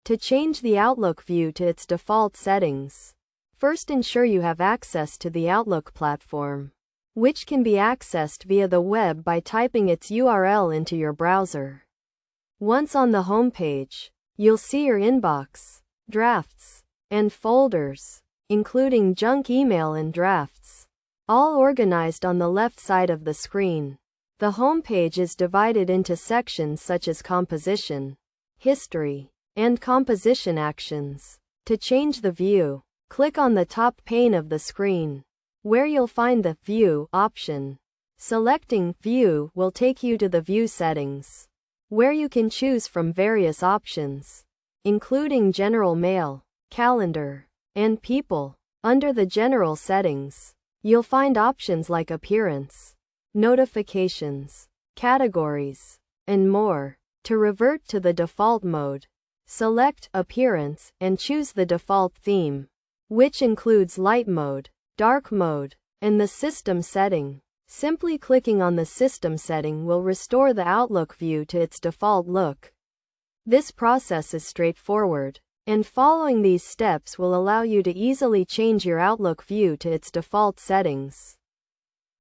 To change the Outlook view to its default settings, first ensure you have access to the Outlook platform, which can be accessed via the web by typing its URL into your browser. Once on the home page, you'll see your inbox, drafts, and folders, including junk email and drafts, all organized on the left side of the screen. The home page is divided into sections such as composition, history, and composition actions. To change the view, click on the top pane of the screen, where you'll find the View option. Selecting View will take you to the View settings, where you can choose from various options, including General Mail, Calendar, and People. Under the General settings, you'll find options like Appearance, Notifications, Categories, and more. To revert to the default mode, select Appearance and choose the default theme, which includes Light Mode, Dark Mode, and the System setting. Simply clicking on the System setting will restore the Outlook view to its default look. This process is straightforward, and following these steps will allow you to easily change your Outlook view to its default settings.